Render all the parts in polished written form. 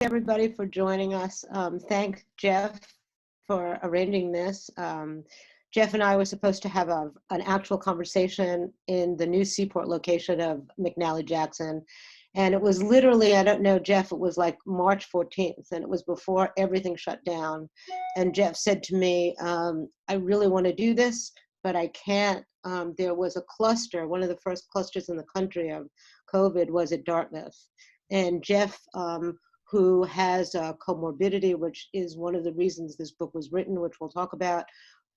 everybody for joining us. Thank Jeff for arranging this. Jeff and I were supposed to have an actual conversation in the new Seaport location of McNally Jackson. And it was literally, I don't know, Jeff, it was like March 14th, and it was before everything shut down. And Jeff said to me, I really want to do this, but I can't. There was a cluster, one of the first clusters in the country of COVID was at Dartmouth. And Jeff, who has a comorbidity, which is one of the reasons this book was written, which we'll talk about,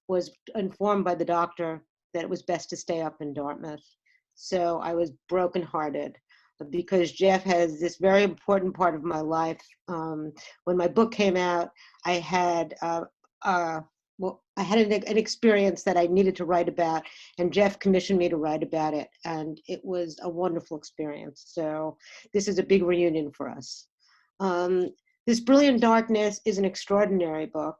was informed by the doctor that it was best to stay up in Dartmouth. So I was brokenhearted because Jeff has this very important part of my life. When my book came out, I had an experience that I needed to write about, and Jeff commissioned me to write about it, and it was a wonderful experience. So this is a big reunion for us. This Brilliant Darkness is an extraordinary book.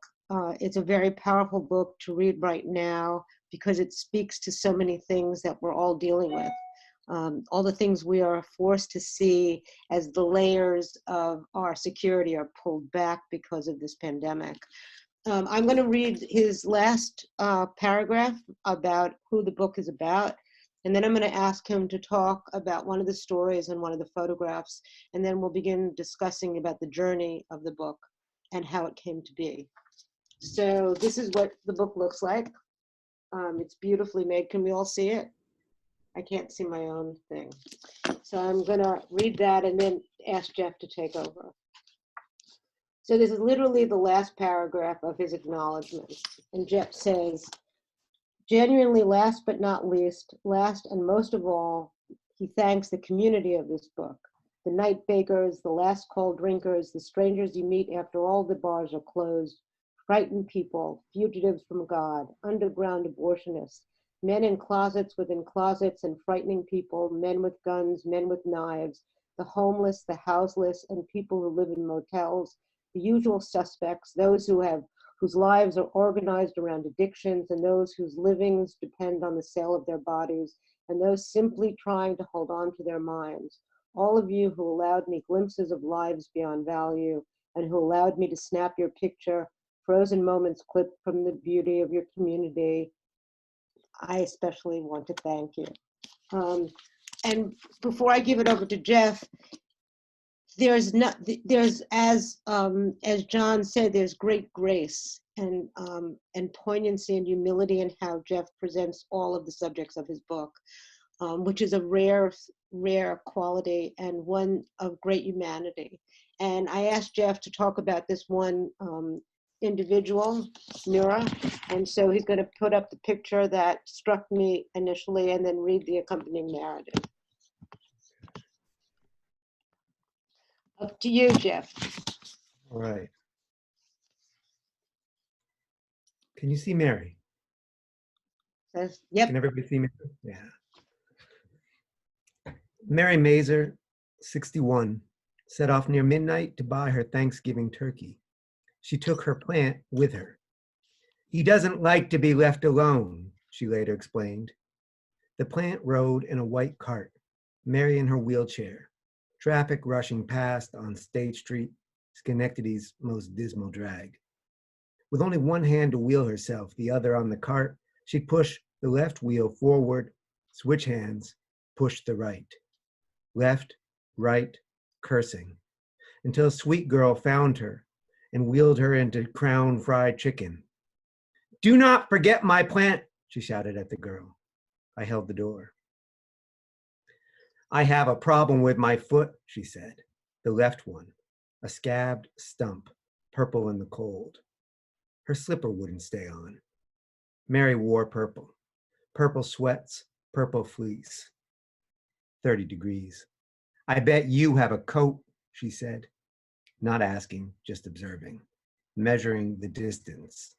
It's a very powerful book to read right now because it speaks to so many things that we're all dealing with. All the things we are forced to see as the layers of our security are pulled back because of this pandemic. I'm going to read his last paragraph about who the book is about, and then I'm going to ask him to talk about one of the stories and one of the photographs, and then we'll begin discussing about the journey of the book and how it came to be. So this is what the book looks like. It's beautifully made. Can we all see it? I can't see my own thing. So I'm going to read that and then ask Jeff to take over. So this is literally the last paragraph of his acknowledgments. And Jeff says, genuinely last but not least, last and most of all, he thanks the community of this book. The night bakers, the last call drinkers, the strangers you meet after all the bars are closed, frightened people, fugitives from God, underground abortionists, men in closets within closets and frightening people, men with guns, men with knives, the homeless, the houseless, and people who live in motels, the usual suspects, those whose lives are organized around addictions, and those whose livings depend on the sale of their bodies, and those simply trying to hold on to their minds. All of you who allowed me glimpses of lives beyond value, and who allowed me to snap your picture, frozen moments clipped from the beauty of your community, I especially want to thank you. And before I give it over to Jeff, as John said, there's great grace and poignancy and humility in how Jeff presents all of the subjects of his book, which is a rare quality and one of great humanity. And I asked Jeff to talk about this one individual, Nura, and so he's going to put up the picture that struck me initially and then read the accompanying narrative. Up to you, Jeff. All right. Can you see Mary? Yep. Can everybody see Mary? Yeah. Mary Mazer, 61, set off near midnight to buy her Thanksgiving turkey. She took her plant with her. He doesn't like to be left alone, she later explained. The plant rode in a white cart, Mary in her wheelchair, traffic rushing past on State Street, Schenectady's most dismal drag. With only one hand to wheel herself, the other on the cart, she'd push the left wheel forward, switch hands, push the right. Left, right, cursing, until a sweet girl found her and wheeled her into Crown Fried Chicken. "Do not forget my plant," she shouted at the girl. I held the door. "I have a problem with my foot," she said, the left one, a scabbed stump, purple in the cold. Her slipper wouldn't stay on. Mary wore purple, purple sweats, purple fleece. 30 degrees. "I bet you have a coat," she said, not asking, just observing, measuring the distance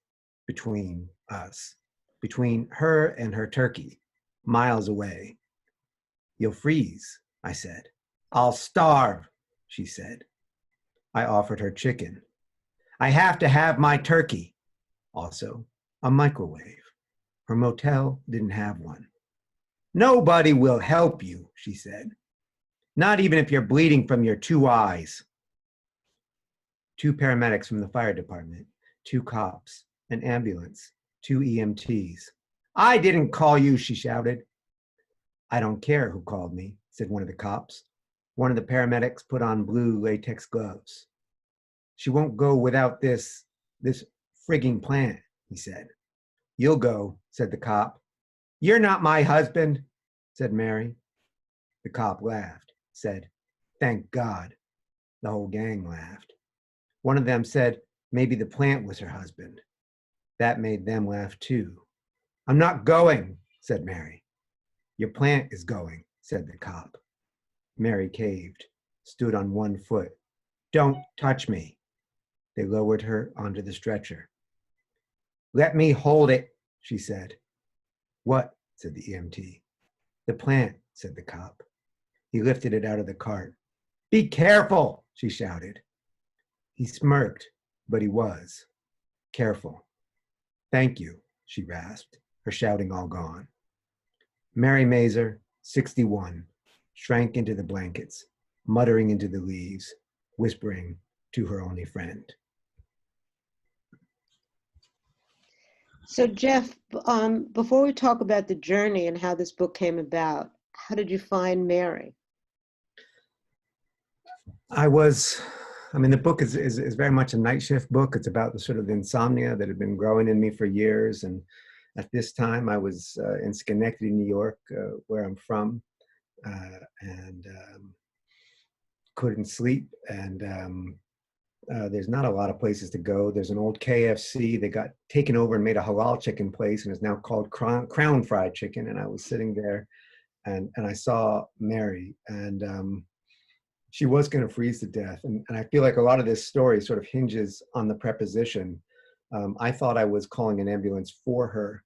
between us, between her and her turkey, miles away. "You'll freeze," I said. "I'll starve," she said. I offered her chicken. "I have to have my turkey." Also, a microwave. Her motel didn't have one. "Nobody will help you," she said. "Not even if you're bleeding from your two eyes." 2 paramedics from the fire department, 2 cops, an ambulance, 2 EMTs. I didn't call you, she shouted. I don't care who called me, said one of the cops. One of the paramedics put on blue latex gloves. She won't go without this frigging plant, he said. You'll go, said the cop. You're not my husband, said Mary. The cop laughed, said, thank God. The whole gang laughed. One of them said, maybe the plant was her husband. That made them laugh too. I'm not going, said Mary. Your plant is going, said the cop. Mary caved, stood on one foot. Don't touch me. They lowered her onto the stretcher. Let me hold it, she said. What? Said the EMT. The plant, said the cop. He lifted it out of the cart. Be careful, she shouted. He smirked, but he was careful. Thank you, she rasped, her shouting all gone. Mary Mazer, 61, shrank into the blankets, muttering into the leaves, whispering to her only friend. So Jeff, before we talk about the journey and how this book came about, how did you find Mary? The book is very much a night shift book. It's about the sort of insomnia that had been growing in me for years. And at this time I was in Schenectady, New York, where I'm from, and couldn't sleep. And there's not a lot of places to go. There's an old KFC that got taken over and made a halal chicken place and is now called Crown Fried Chicken. And I was sitting there and I saw Mary, and she was going to freeze to death. And I feel like a lot of this story sort of hinges on the preposition. I thought I was calling an ambulance for her.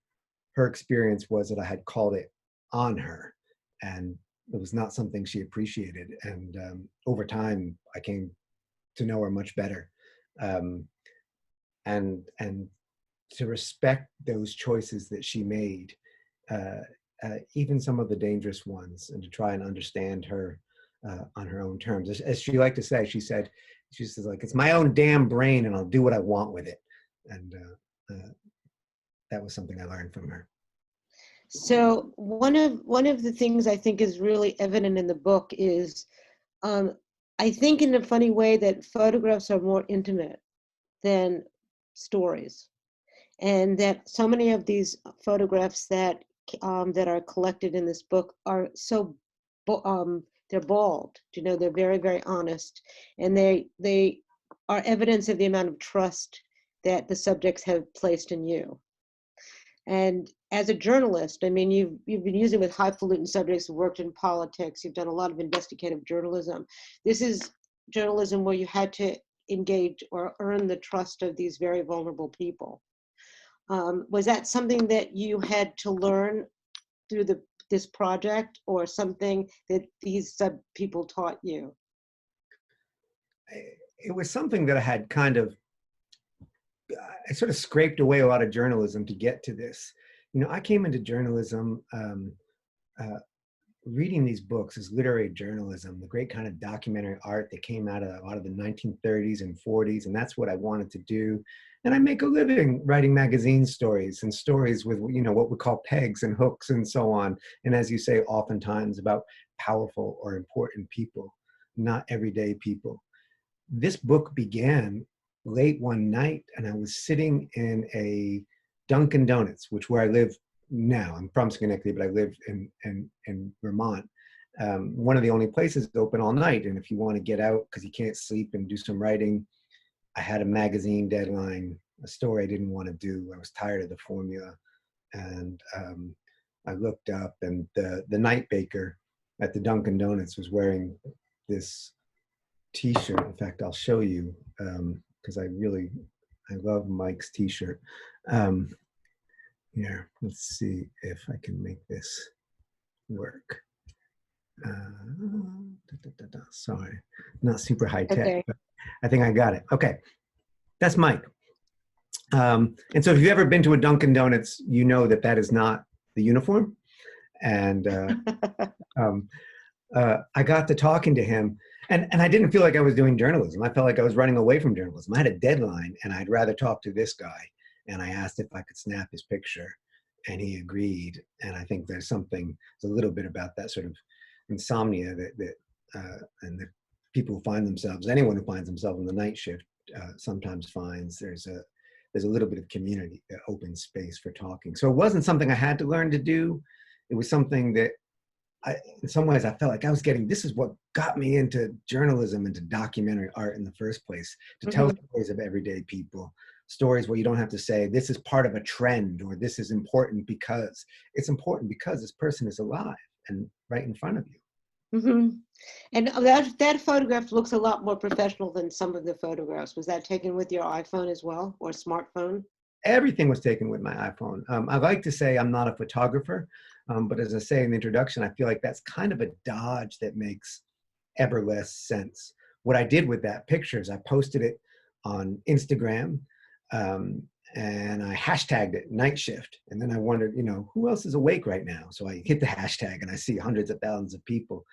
Her experience was that I had called it on her, and it was not something she appreciated. And over time, I came to know her much better, and to respect those choices that she made, even some of the dangerous ones, and to try and understand her on her own terms. As she liked to say, she says like, it's my own damn brain and I'll do what I want with it. And that was something I learned from her. So one of the things I think is really evident in the book is, I think in a funny way, that photographs are more intimate than stories. And that so many of these photographs that are collected in this book are so, they're bald, they're very, very honest. And they are evidence of the amount of trust that the subjects have placed in you. And as a journalist, you've been using with highfalutin subjects, worked in politics, you've done a lot of investigative journalism. This is journalism where you had to engage or earn the trust of these very vulnerable people. Was that something that you had to learn through this project, or something that these people taught you? It was something that I had I sort of scraped away a lot of journalism to get to this. I came into journalism reading these books as literary journalism, the great kind of documentary art that came out of a lot of the 1930s and 40s, and that's what I wanted to do. And I make a living writing magazine stories, and stories with, what we call pegs and hooks and so on. And as you say, oftentimes about powerful or important people, not everyday people. This book began late one night, and I was sitting in a Dunkin' Donuts, where I live now. I'm from Schenectady, but I live in Vermont. One of the only places open all night. And if you want to get out because you can't sleep and do some writing, I had a magazine deadline, a story I didn't want to do. I was tired of the formula. And I looked up, and the night baker at the Dunkin' Donuts was wearing this t-shirt. In fact, I'll show you, because I love Mike's t-shirt. Here, let's see if I can make this work. Sorry, not super high tech, okay. But I think I got it. Okay, that's Mike. And so if you've ever been to a Dunkin' Donuts, you know that is not the uniform. And I got to talking to him, And I didn't feel like I was doing journalism. I felt like I was running away from journalism. I had a deadline and I'd rather talk to this guy. And I asked if I could snap his picture and he agreed. And I think there's a little bit about that sort of insomnia and the people who find themselves, anyone who finds themselves in the night shift sometimes finds there's a little bit of community, that open space for talking. So it wasn't something I had to learn to do. It was something that in some ways I felt like this is what got me into journalism, into documentary art in the first place, to tell stories of everyday people, stories where you don't have to say, this is part of a trend, or this is important because. It's important because this person is alive and right in front of you. Mm-hmm. And that photograph looks a lot more professional than some of the photographs. Was that taken with your iPhone as well, or smartphone? Everything was taken with my iPhone. I like to say I'm not a photographer, but as I say in the introduction, I feel like that's kind of a dodge that makes ever less sense. What I did with that picture is I posted it on Instagram, and I hashtagged it night shift. And then I wondered, who else is awake right now? So I hit the hashtag and I see hundreds of thousands of people.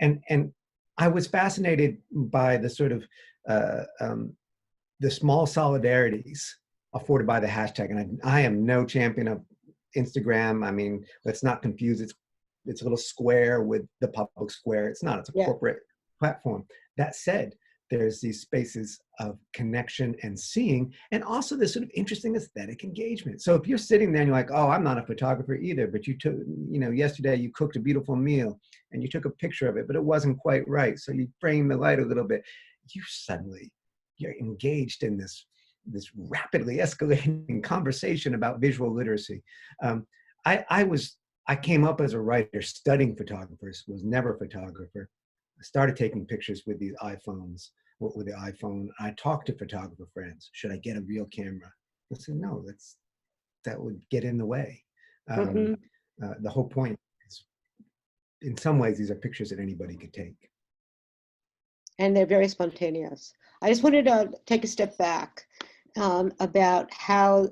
And I was fascinated by the sort of the small solidarities afforded by the hashtag. And I am no champion of Instagram. I mean, let's not confuse it's a little square with the public square. It's not, it's a corporate platform. That said, there's these spaces of connection and seeing, and also this sort of interesting aesthetic engagement. So if you're sitting there and you're like, oh, I'm not a photographer either, but you took, yesterday you cooked a beautiful meal and you took a picture of it, but it wasn't quite right. So you frame the light a little bit. You're engaged in this rapidly escalating conversation about visual literacy. I came up as a writer studying photographers, was never a photographer. I started taking pictures with these iPhones, with the iPhone. I talked to photographer friends. Should I get a real camera? I said, no, that would get in the way. The whole point is, in some ways, these are pictures that anybody could take. And they're very spontaneous. I just wanted to take a step back about how,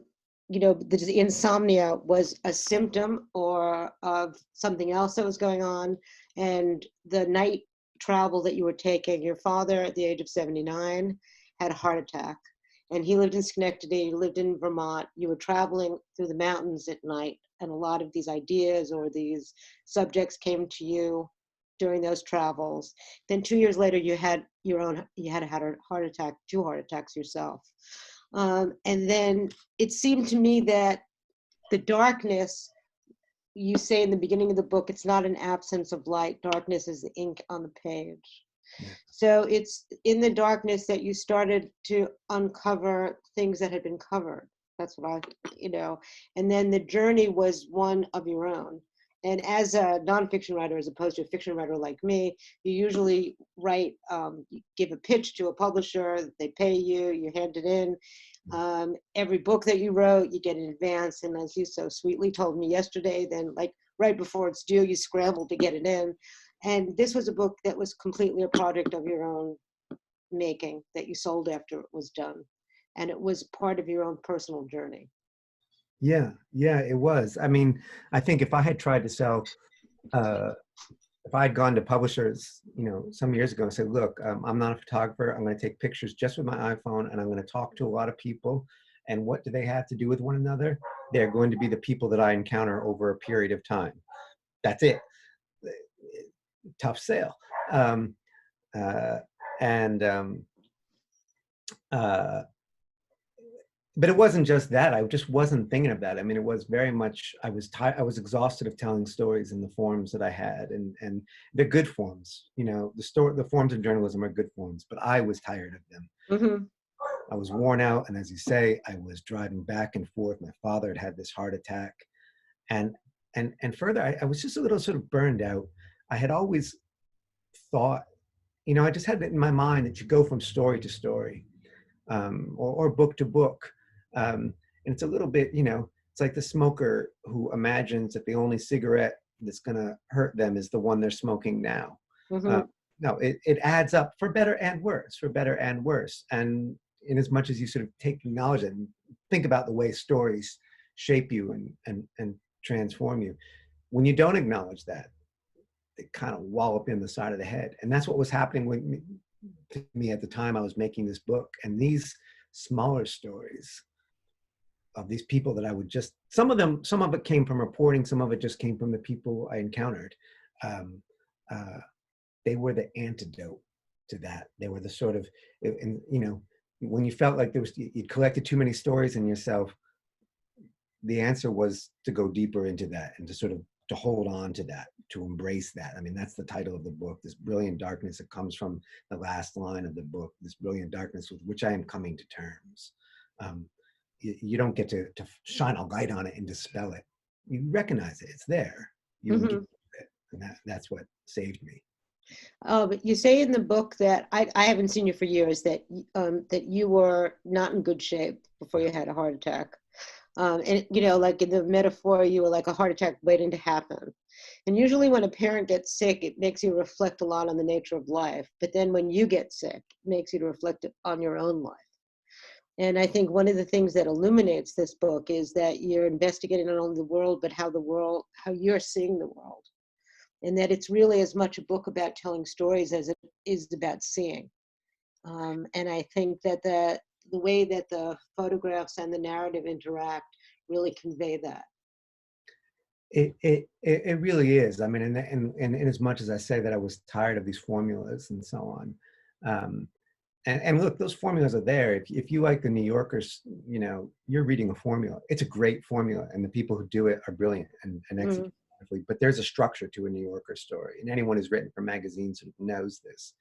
the insomnia was a symptom or of something else that was going on, and the night travel that you were taking. Your father, at the age of 79, had a heart attack, and he lived in Schenectady, you lived in Vermont. You were traveling through the mountains at night, and a lot of these ideas or these subjects came to you during those travels. Then 2 years later, you had had a heart attack, 2 heart attacks yourself. And then it seemed to me that the darkness, you say in the beginning of the book, it's not an absence of light. Darkness is the ink on the page. Yeah. So it's in the darkness that you started to uncover things that had been covered. That's what and then the journey was one of your own. And as a nonfiction writer, as opposed to a fiction writer like me, you usually write, you give a pitch to a publisher, they pay you, you hand it in. Every book that you wrote, you get in advance. And as you so sweetly told me yesterday, then like right before it's due, you scramble to get it in. And this was a book that was completely a product of your own making, that you sold after it was done. And it was part of your own personal journey. Yeah, it was. I mean, I think if I had tried to sell, if I had gone to publishers, some years ago and said, look, I'm not a photographer. I'm going to take pictures just with my iPhone and I'm going to talk to a lot of people. And what do they have to do with one another? They're going to be the people that I encounter over a period of time. That's it. Tough sale. But it wasn't just that. I just wasn't thinking of that. I mean, it was very much, I was exhausted of telling stories in the forms that I had, and they're good forms. The forms of journalism are good forms, but I was tired of them. Mm-hmm. I was worn out, and as you say, I was driving back and forth. My father had had this heart attack, and further, I was just a little sort of burned out. I had always thought, I just had it in my mind that you go from story to story, or book to book. And it's a little bit, it's like the smoker who imagines that the only cigarette that's going to hurt them is the one they're smoking now. Mm-hmm. No, it adds up for better and worse. And in as much as you sort of acknowledge it and think about the way stories shape you and transform you, when you don't acknowledge that, they kind of wallop in the side of the head. And that's what was happening with me, to me at the time I was making this book. And these smaller stories of these people that I would just, some of it came from reporting, some of it just came from the people I encountered. Um, they were the antidote to that. They were the sort of, and you know, when you felt like you'd collected too many stories in yourself, the answer was to go deeper into that and to sort of to hold on to that, to embrace that. I mean, that's the title of the book, this brilliant darkness. It comes from the last line of the book, this brilliant darkness with which I am coming to terms. You don't get to shine a light on it and dispel it. You recognize it, it's there. You engage with it, and that's what saved me. But you say in the book that I haven't seen you for years, that that you were not in good shape before you had a heart attack. And you know, like in the metaphor, you were like a heart attack waiting to happen. And usually when a parent gets sick, it makes you reflect a lot on the nature of life. But then when you get sick, it makes you to reflect on your own life. And I think one of the things that illuminates this book is that you're investigating not only the world, but how you're seeing the world. And that it's really as much a book about telling stories as it is about seeing. And I think that the way that the photographs and the narrative interact really convey that. It really is. I mean, and in as much as I say that I was tired of these formulas and so on, and look, those formulas are there. If you like the New Yorkers, you know, you're reading a formula. It's a great formula, and the people who do it are brilliant and execute wonderfully. But there's a structure to a New Yorker story, and anyone who's written for magazines knows this.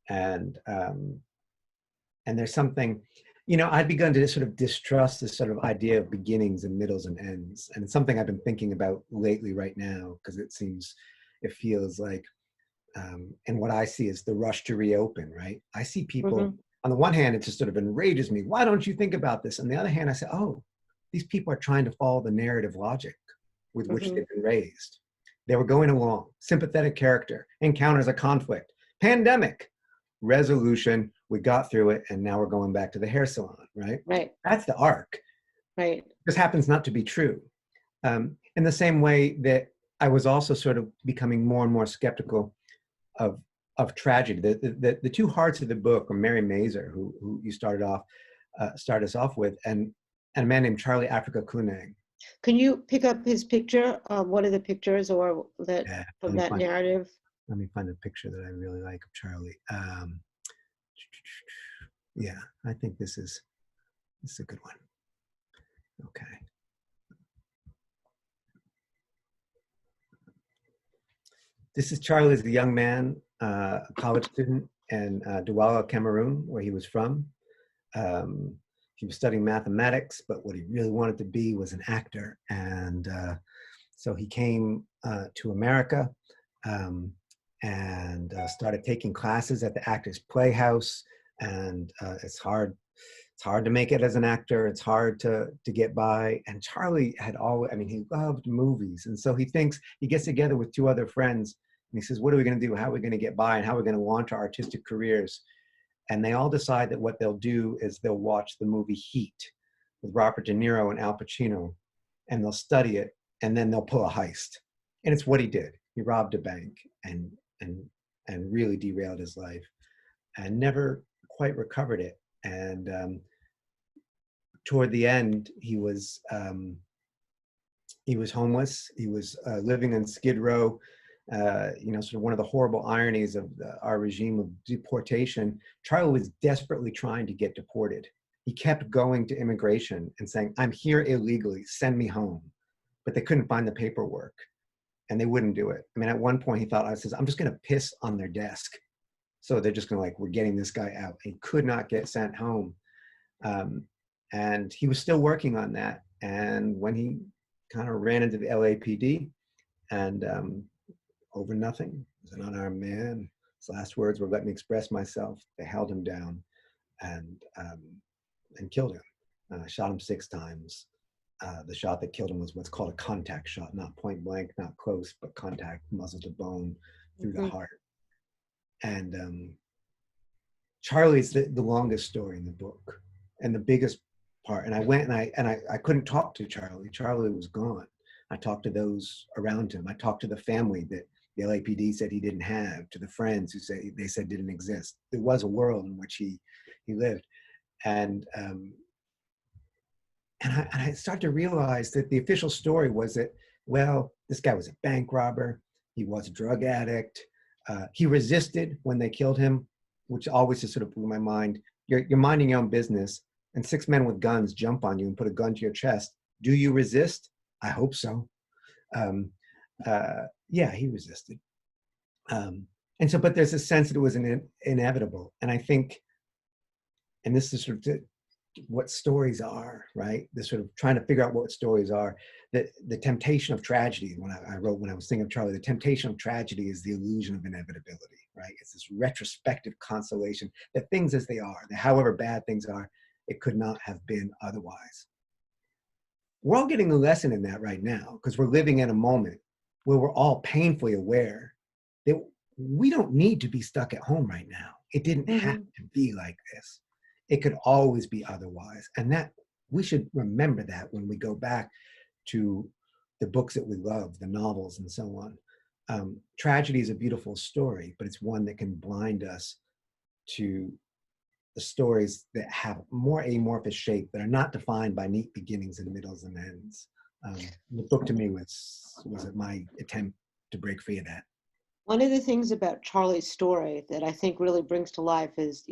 And there's something, you know, I'd begun to sort of distrust this sort of idea of beginnings and middles and ends, and it's something I've been thinking about lately right now, because it feels like. And what I see is the rush to reopen, right? I see people, on the one hand, it just sort of enrages me. Why don't you think about this? On the other hand, I say, oh, these people are trying to follow the narrative logic with which they've been raised. They were going along, sympathetic character, encounters a conflict, pandemic, resolution, we got through it, and now we're going back to the hair salon, right? Right. That's the arc. Right. This happens not to be true. In the same way that I was also sort of becoming more and more skeptical of tragedy. The two hearts of the book are Mary Mazer, who you started us off with, and a man named Charlie Africa Kunang. Can you pick up his picture, one of the pictures, or that from that narrative? Let me find a picture that I really like of Charlie. Yeah, I think this is a good one. Okay. This is Charlie as a young man, a college student in Douala, Cameroon, where he was from. He was studying mathematics, but what he really wanted to be was an actor. And so he came to America and started taking classes at the Actors Playhouse. And it's hard to make it as an actor. It's hard to get by. And Charlie had always, I mean, he loved movies. And so he gets together with two other friends and he says, what are we going to do? How are we going to get by? And how are we going to launch our artistic careers? And they all decide that what they'll do is they'll watch the movie Heat with Robert De Niro and Al Pacino, and they'll study it, and then they'll pull a heist. And it's what he did. He robbed a bank and really derailed his life and never quite recovered it. And toward the end, he was homeless. He was living in Skid Row. You know, sort of one of the horrible ironies of our regime of deportation. Charlie was desperately trying to get deported. He kept going to immigration and saying, I'm here illegally, send me home. But they couldn't find the paperwork and they wouldn't do it. I mean, at one point he thought, I'm just going to piss on their desk. So they're just going to like, we're getting this guy out. He could not get sent home. And he was still working on that. And when he kind of ran into the LAPD and over nothing, he was an unarmed man. His last words were, let me express myself. They held him down and killed him. Shot him 6 times. The shot that killed him was what's called a contact shot, not point blank, not close, but contact, muzzle to bone through the heart. And Charlie's the longest story in the book and the biggest part. And I went and I couldn't talk to Charlie. Charlie was gone. I talked to those around him. I talked to the family that the LAPD said he didn't have, to the friends who they said didn't exist. There was a world in which he lived. And I started to realize that the official story was that, well, this guy was a bank robber. He was a drug addict. He resisted when they killed him, which always just sort of blew my mind. You're minding your own business, and 6 men with guns jump on you and put a gun to your chest. Do you resist? I hope so. Yeah, he resisted. And so, but there's a sense that it was inevitable. And I think, and this is sort of what stories are, right? This sort of trying to figure out what stories are. The temptation of tragedy, when I wrote, when I was thinking of Charlie, the temptation of tragedy is the illusion of inevitability, right? It's this retrospective consolation that things as they are, that however bad things are, it could not have been otherwise. We're all getting a lesson in that right now, because we're living in a moment where we're all painfully aware that we don't need to be stuck at home right now. It didn't have to be like this. It could always be otherwise. And that we should remember that when we go back to the books that we love, the novels and so on. Tragedy is a beautiful story, but it's one that can blind us to the stories that have more amorphous shape, that are not defined by neat beginnings and middles and ends. The book to me was my attempt to break free of that. One of the things about Charlie's story that I think really brings to life is,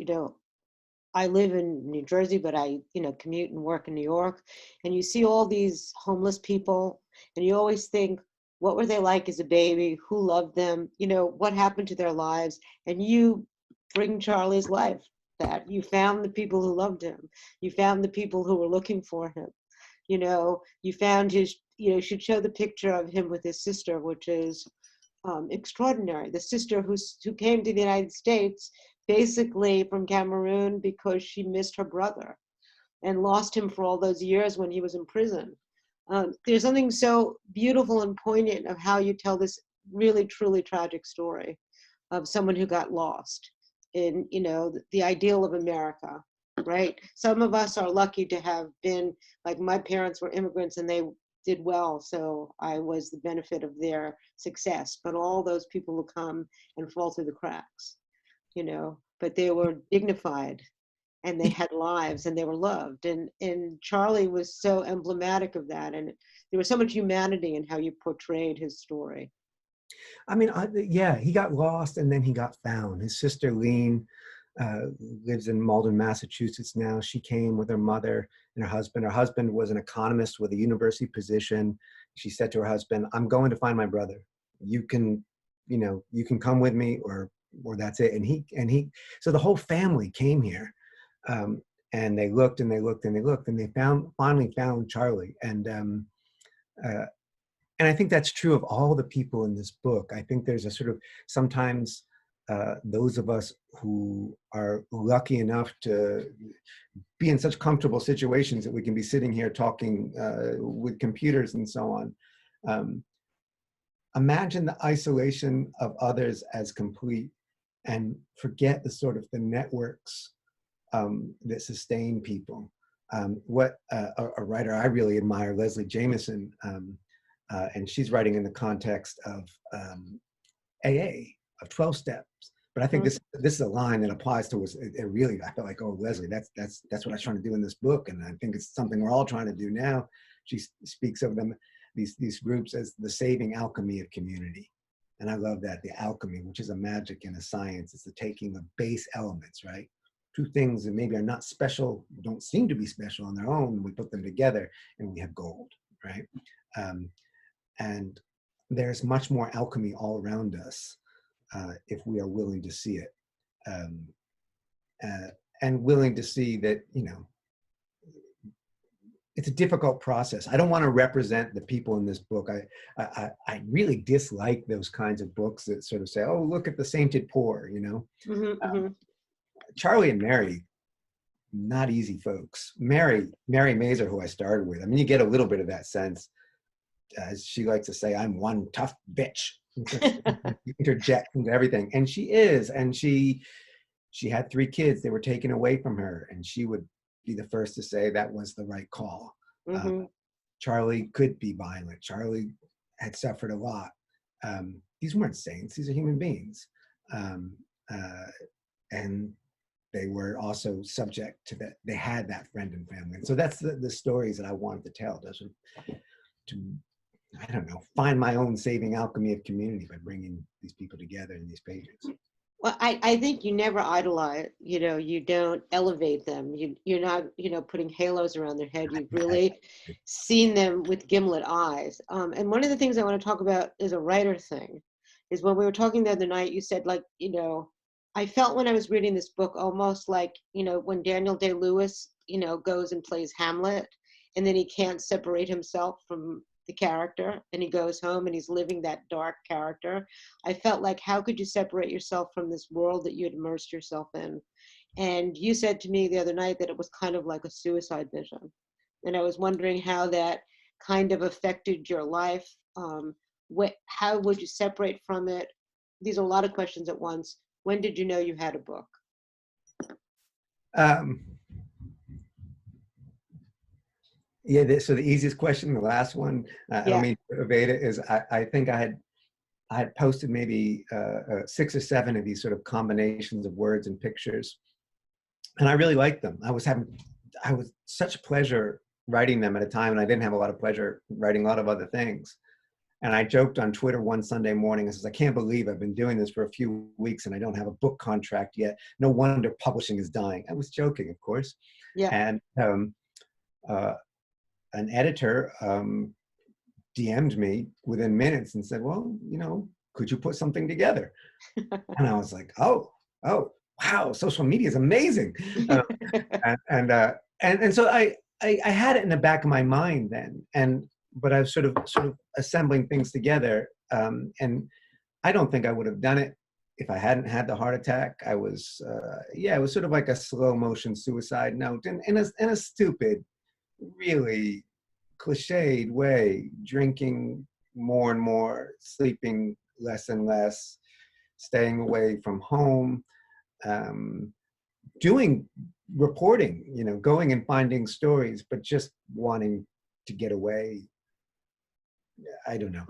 I live in New Jersey, but I, commute and work in New York, and you see all these homeless people, and you always think, what were they like as a baby? Who loved them? What happened to their lives? And you bring Charlie's life, that you found the people who loved him. You found the people who were looking for him. You found his, should show the picture of him with his sister, which is extraordinary. The sister who came to the United States basically from Cameroon because she missed her brother and lost him for all those years when he was in prison. There's something so beautiful and poignant of how you tell this really, truly tragic story of someone who got lost in, the ideal of America, right? Some of us are lucky to have been, like my parents were immigrants and they did well, so I was the benefit of their success. But all those people who come and fall through the cracks, but they were dignified and they had lives and they were loved. And Charlie was so emblematic of that. And there was so much humanity in how you portrayed his story. I mean, yeah, he got lost and then he got found. His sister, Lean, lives in Malden, Massachusetts now. She came with her mother and her husband. Her husband was an economist with a university position. She said to her husband, I'm going to find my brother. You can come with me or that's it. And he, so the whole family came here. And they looked and they looked and they looked and they finally found Charlie. And I think that's true of all the people in this book. I think there's a sort of, sometimes those of us who are lucky enough to be in such comfortable situations that we can be sitting here talking with computers and so on. Imagine the isolation of others as complete and forget the networks that sustain people. What a writer I really admire, Leslie Jameson, and she's writing in the context of AA, of 12 steps. But I think this is a line that applies to us. It really, I felt like, oh, Leslie, that's what I was trying to do in this book, and I think it's something we're all trying to do now. She speaks of them, these groups, as the saving alchemy of community. And I love that, the alchemy, which is a magic and a science. It's the taking of base elements, right? Two things that maybe are not special, don't seem to be special on their own. We put them together and we have gold, right? And there's much more alchemy all around us if we are willing to see it. And willing to see that, it's a difficult process. I don't want to represent the people in this book. I really dislike those kinds of books that sort of say, oh, look at the sainted poor, Charlie and Mary, not easy folks. Mary Mazer, who I started with, I mean, you get a little bit of that sense. As she likes to say, I'm one tough bitch. Interject into everything. And she is. And she had 3 kids. They were taken away from her. And she would be the first to say that was the right call. Charlie could be violent. Charlie had suffered a lot. These weren't saints, these are human beings. Um, and they were also subject to that. They had that friend and family. And so that's the stories that I wanted to tell. To, I don't know, find my own saving alchemy of community by bringing these people together in these pages. Well, I think you never idolize, you don't elevate them. You're not, putting halos around their head. You've really seen them with gimlet eyes. And one of the things I want to talk about is a writer thing, is when we were talking the other night, you said like, I felt when I was reading this book almost like, when Daniel Day-Lewis, goes and plays Hamlet, and then he can't separate himself from the character, and he goes home and he's living that dark character. I felt like, how could you separate yourself from this world that you had immersed yourself in? And you said to me the other night that it was kind of like a suicide vision. And I was wondering how that kind of affected your life. How would you separate from it? These are a lot of questions at once. When did you know you had a book? Yeah, so the easiest question, the last one, I don't Yeah. mean to evade it, is I think I had posted maybe 6 or 7 of these sort of combinations of words and pictures, and I really liked them. I was such pleasure writing them at a time, and I didn't have a lot of pleasure writing a lot of other things. And I joked on Twitter one Sunday morning, I says, I can't believe I've been doing this for a few weeks and I don't have a book contract yet. No wonder publishing is dying. I was joking, of course. Yeah. And an editor DM'd me within minutes and said, well, could you put something together? And I was like, oh, wow, social media is amazing. And so I had it in the back of my mind then, but I was sort of assembling things together. And I don't think I would have done it if I hadn't had the heart attack. It was sort of like a slow motion suicide note in a stupid, really cliched way, drinking more and more, sleeping less and less, staying away from home, doing reporting, going and finding stories, but just wanting to get away. I don't know.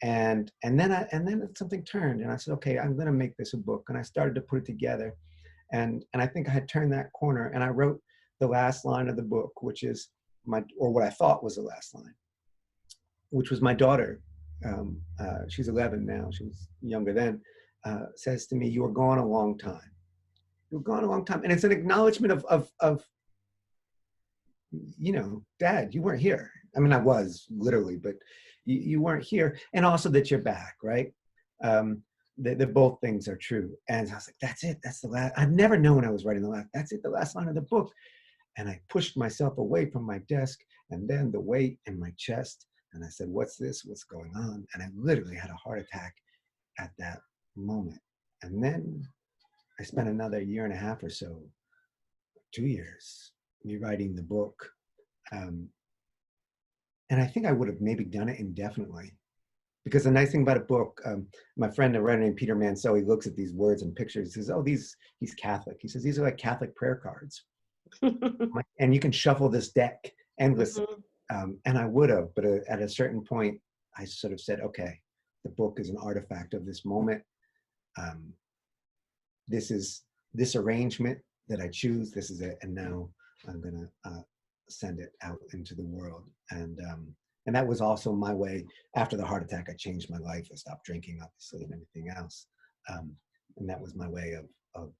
And then something turned and I said, okay, I'm going to make this a book. And I started to put it together. And I think I had turned that corner and I wrote the last line of the book, which is what I thought was the last line, which was my daughter. She's 11 now. She was younger then. Says to me, "You were gone a long time. You were gone a long time," and it's an acknowledgement of Dad, you weren't here. I mean, I was literally, but you weren't here, and also that you're back, right? The both things are true. And I was like, that's it. That's the last. I've never known I was writing the last. That's it. The last line of the book. And I pushed myself away from my desk and then the weight in my chest. And I said, what's this? What's going on? And I literally had a heart attack at that moment. And then I spent another 1.5 years or so, 2 years, rewriting the book. And I think I would have maybe done it indefinitely. Because the nice thing about a book, my friend, a writer named Peter Manso, he looks at these words and pictures. He says, oh, he's Catholic. He says, these are like Catholic prayer cards. And you can shuffle this deck endlessly. Mm-hmm. And I would have, but at a certain point, I sort of said, okay, the book is an artifact of this moment. This is this arrangement that I choose. This is it. And now I'm going to send it out into the world. And that was also my way. After the heart attack, I changed my life. I stopped drinking, obviously, and everything else. And that was my way of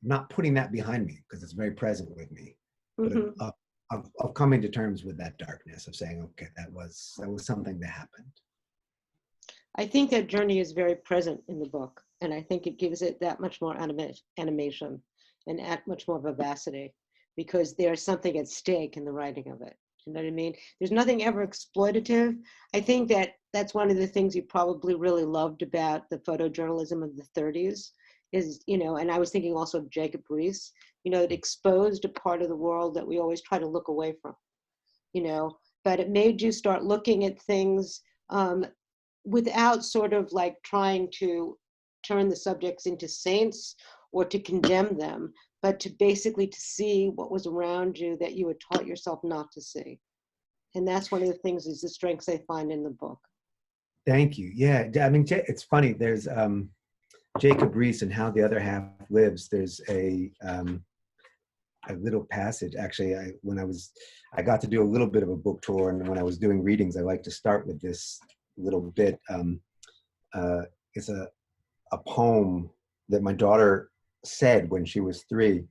not putting that behind me, because it's very present with me, but mm-hmm. of coming to terms with that darkness, of saying, okay, that was something that happened. I think that journey is very present in the book, and I think it gives it that much more animation and much more vivacity, because there's something at stake in the writing of it. You know what I mean? There's nothing ever exploitative. I think that's one of the things you probably really loved about the photojournalism of the 30s. Is, and I was thinking also of Jacob Riis, it exposed a part of the world that we always try to look away from, but it made you start looking at things without sort of like trying to turn the subjects into saints or to condemn them, but to basically to see what was around you that you had taught yourself not to see. And that's one of the things is the strengths I find in the book. Thank you. Yeah, I mean, it's funny. There's Jacob Riis and How the Other Half Lives. There's a little passage. Actually, I got to do a little bit of a book tour, and when I was doing readings, I like to start with this little bit. It's a poem that my daughter said when she was 3.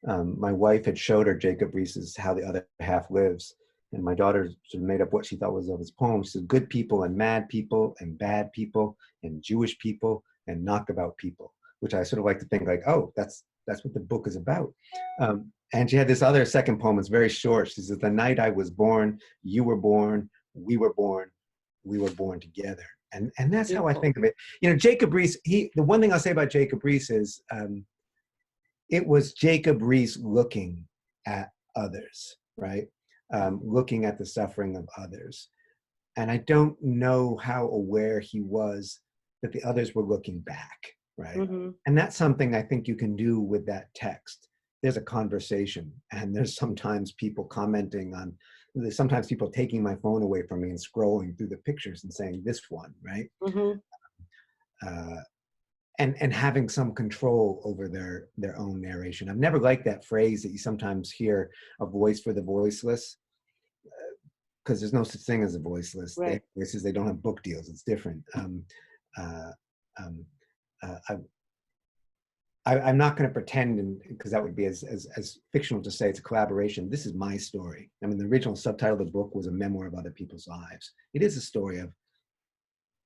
My wife had showed her Jacob Riis's How the Other Half Lives, and my daughter sort of made up what she thought was of his poem. She said, good people and mad people and bad people and Jewish people and knockabout people, which I sort of like to think like, oh, that's what the book is about. And she had this other second poem. It's very short. She says, the night I was born, you were born, we were born together. And that's how I think of it. You know, Jacob Riis, the one thing I'll say about Jacob Riis is it was Jacob Riis looking at others, right? Looking at the suffering of others. And I don't know how aware he was that the others were looking back, right? Mm-hmm. And that's something I think you can do with that text. There's a conversation, and there's sometimes people commenting on, there's sometimes people taking my phone away from me and scrolling through the pictures and saying this one, right? Mm-hmm. And having some control over their own narration. I've never liked that phrase that you sometimes hear, a voice for the voiceless, because there's no such thing as a voiceless. Right. They have voices, they don't have book deals. It's different. I'm not going to pretend, because that would be as fictional to say it's a collaboration. This is my story. I mean, the original subtitle of the book was A Memoir of Other People's Lives. It is a story of,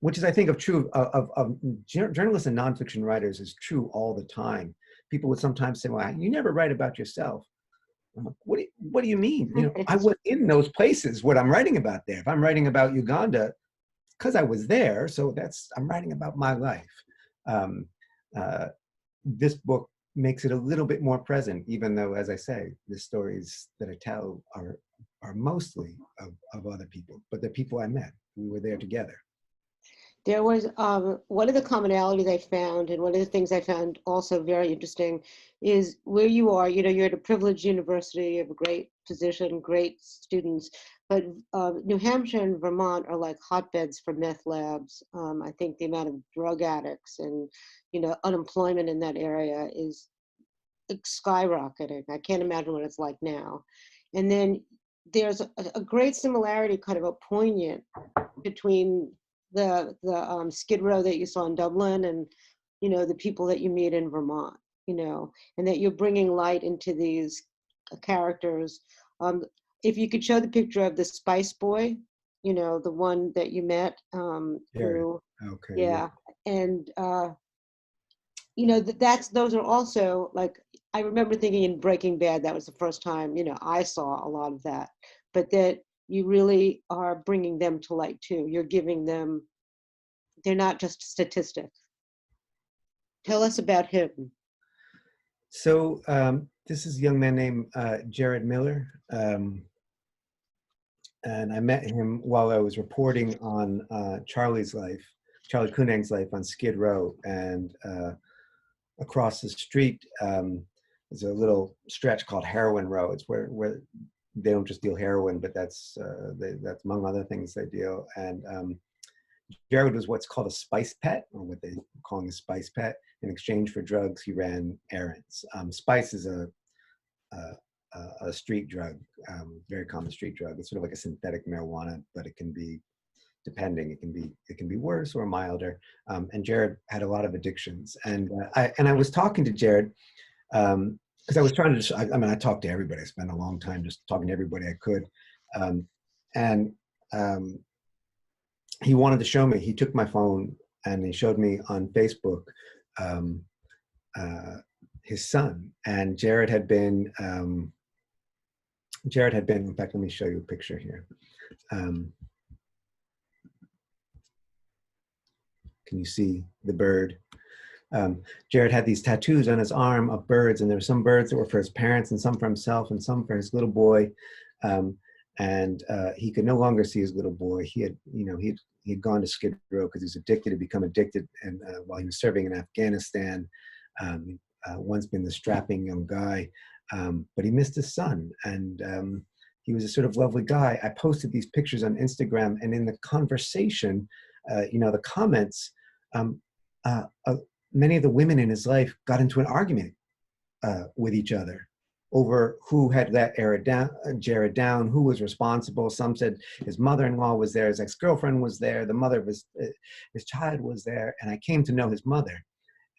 which is, I think, true of journalists and nonfiction writers, is true all the time. People would sometimes say, well, you never write about yourself. I'm like, what do you mean? You know, I was in those places, what I'm writing about there. If I'm writing about Uganda, because I was there, so I'm writing about my life. This book makes it a little bit more present, even though, as I say, the stories that I tell are mostly of other people, but the people I met. We were there together. There was one of the commonalities I found, and one of the things I found also very interesting, is where you are. You know, you're at a privileged university, you have a great position, great students, but New Hampshire and Vermont are like hotbeds for meth labs. I think the amount of drug addicts and, you know, unemployment in that area is skyrocketing. I can't imagine what it's like now. And then there's a great similarity, kind of a poignant, between the Skid Row that you saw in Dublin and, you know, the people that you meet in Vermont, you know, and that you're bringing light into these characters. If you could show the picture of the Spice Boy, you know, the one that you met through, okay, yeah. And, you know, those are also, like, I remember thinking in Breaking Bad, that was the first time, you know, I saw a lot of that, but that you really are bringing them to light too. You're giving them, they're not just statistics. Tell us about him. So this is a young man named Jared Miller. And I met him while I was reporting on Charlie Koonang's life on Skid Row. And across the street, there's a little stretch called Heroin Row. It's where they don't just deal heroin, but that's among other things they deal. And Jared was what's called a spice pet, or what they call a spice pet. In exchange for drugs, he ran errands. Spice is a street drug, very common street drug. It's sort of like a synthetic marijuana, but it can be, depending, it can be worse or milder. And Jared had a lot of addictions. And I was talking to Jared, because I was trying to, I talked to everybody. I spent a long time just talking to everybody I could. He wanted to show me, he took my phone and he showed me on Facebook his son. And Jared had been, in fact, let me show you a picture here. Can you see the bird? Jared had these tattoos on his arm of birds, and there were some birds that were for his parents and some for himself and some for his little boy. And he could no longer see his little boy. He had gone to Skid Row because he was addicted, had become addicted, and while he was serving in Afghanistan, once been the strapping young guy, but he missed his son, and he was a sort of lovely guy. I posted these pictures on Instagram, and in the conversation, the comments, many of the women in his life got into an argument with each other over who had let Jared down, who was responsible. Some said his mother-in-law was there, his ex-girlfriend was there, the mother of his child was there, and I came to know his mother.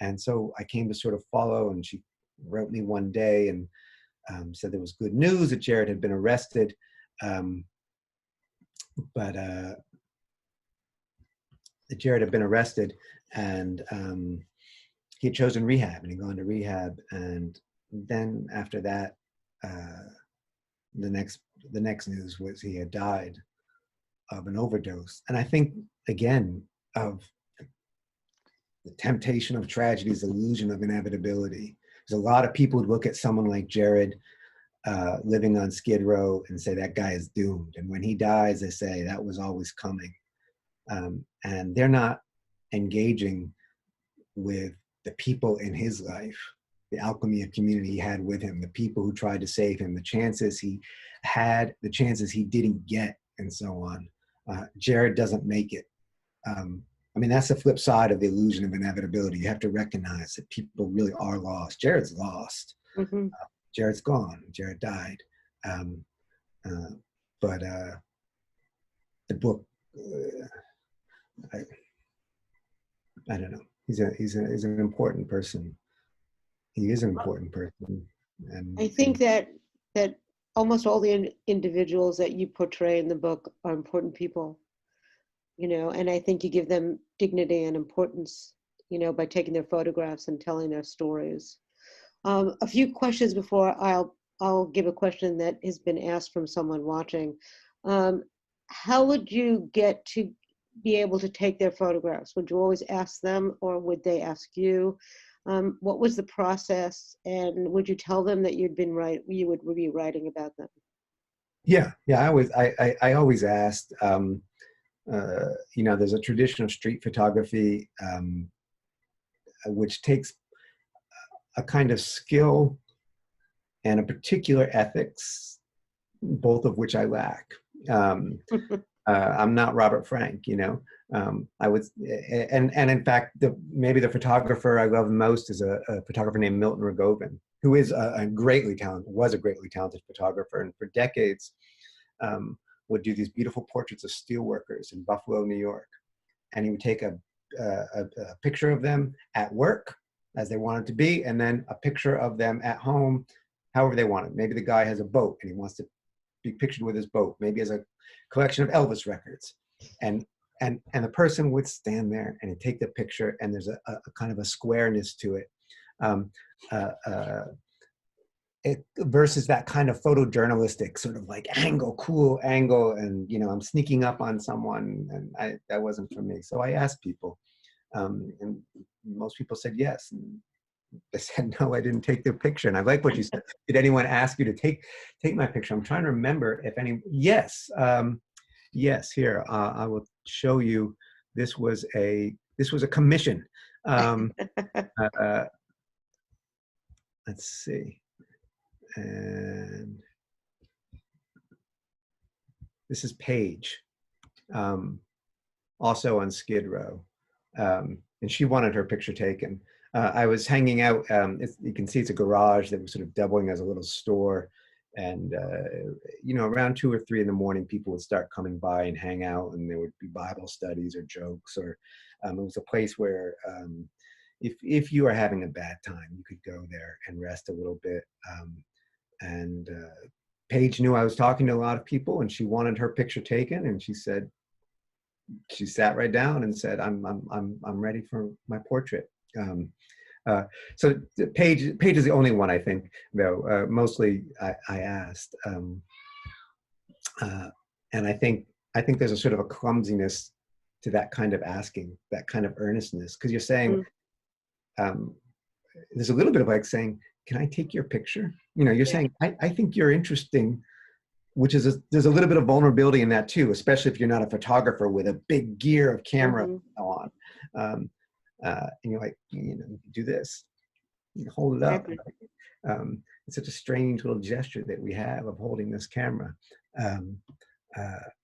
And so I came to sort of follow, and she wrote me one day and said there was good news that Jared had been arrested, but Jared had been arrested, and he had chosen rehab, and he'd gone to rehab, and then after that, the next news was he had died of an overdose. And I think, again, of the temptation of tragedy's illusion of inevitability. There's a lot of people who look at someone like Jared living on Skid Row and say that guy is doomed. And when he dies, they say that was always coming. And they're not engaging with the people in his life, the alchemy of community he had with him, the people who tried to save him, the chances he had, the chances he didn't get, and so on. Jared doesn't make it. I mean, that's the flip side of the illusion of inevitability. You have to recognize that people really are lost. Jared's lost. Mm-hmm. Jared's gone. Jared died. But the book, I don't know. He's an important person. He is an important person. And I think that almost all the individuals that you portray in the book are important people, and I think you give them dignity and importance, by taking their photographs and telling their stories. A few questions before I'll give a question that has been asked from someone watching. How would you get to be able to take their photographs? Would you always ask them, or would they ask you? What was the process, and would you tell them that you would be writing about them? Yeah. I always asked. There's a tradition of street photography, which takes a kind of skill and a particular ethics, both of which I lack. I'm not Robert Frank, I would, and in fact, maybe the photographer I love most is a photographer named Milton Rogovin, who is was a greatly talented photographer, and for decades would do these beautiful portraits of steelworkers in Buffalo, New York. And he would take a picture of them at work as they wanted to be, and then a picture of them at home, however they wanted. Maybe the guy has a boat and he wants to be pictured with his boat. Maybe as a collection of Elvis records. And the person would stand there and he'd take the picture, and there's a kind of a squareness to it. Versus that kind of photojournalistic sort of like cool angle, and I'm sneaking up on someone, and that wasn't for me. So I asked people, and most people said yes, and they said no, I didn't take their picture. And I like what you said. Did anyone ask you to take my picture? I'm trying to remember if any. Yes, here I will show you. This was a commission. Let's see. And this is Paige, also on Skid Row, and she wanted her picture taken. I was hanging out, you can see it's a garage that was sort of doubling as a little store, and around 2 or 3 in the morning, people would start coming by and hang out, and there would be Bible studies or jokes, or it was a place where if you are having a bad time, you could go there and rest a little bit. And Paige knew I was talking to a lot of people, and she wanted her picture taken. And she sat right down and said, "I'm ready for my portrait." So Paige is the only one, I think, though. Mostly I asked, and I think there's a sort of a clumsiness to that kind of asking, that kind of earnestness, because you're saying, there's a little bit of like saying, "Can I take your picture?" You're saying, I think you're interesting, which is there's a little bit of vulnerability in that too, especially if you're not a photographer with a big gear of camera and so on. And you're like, do this, hold it up. it's such a strange little gesture that we have of holding this camera. Um, and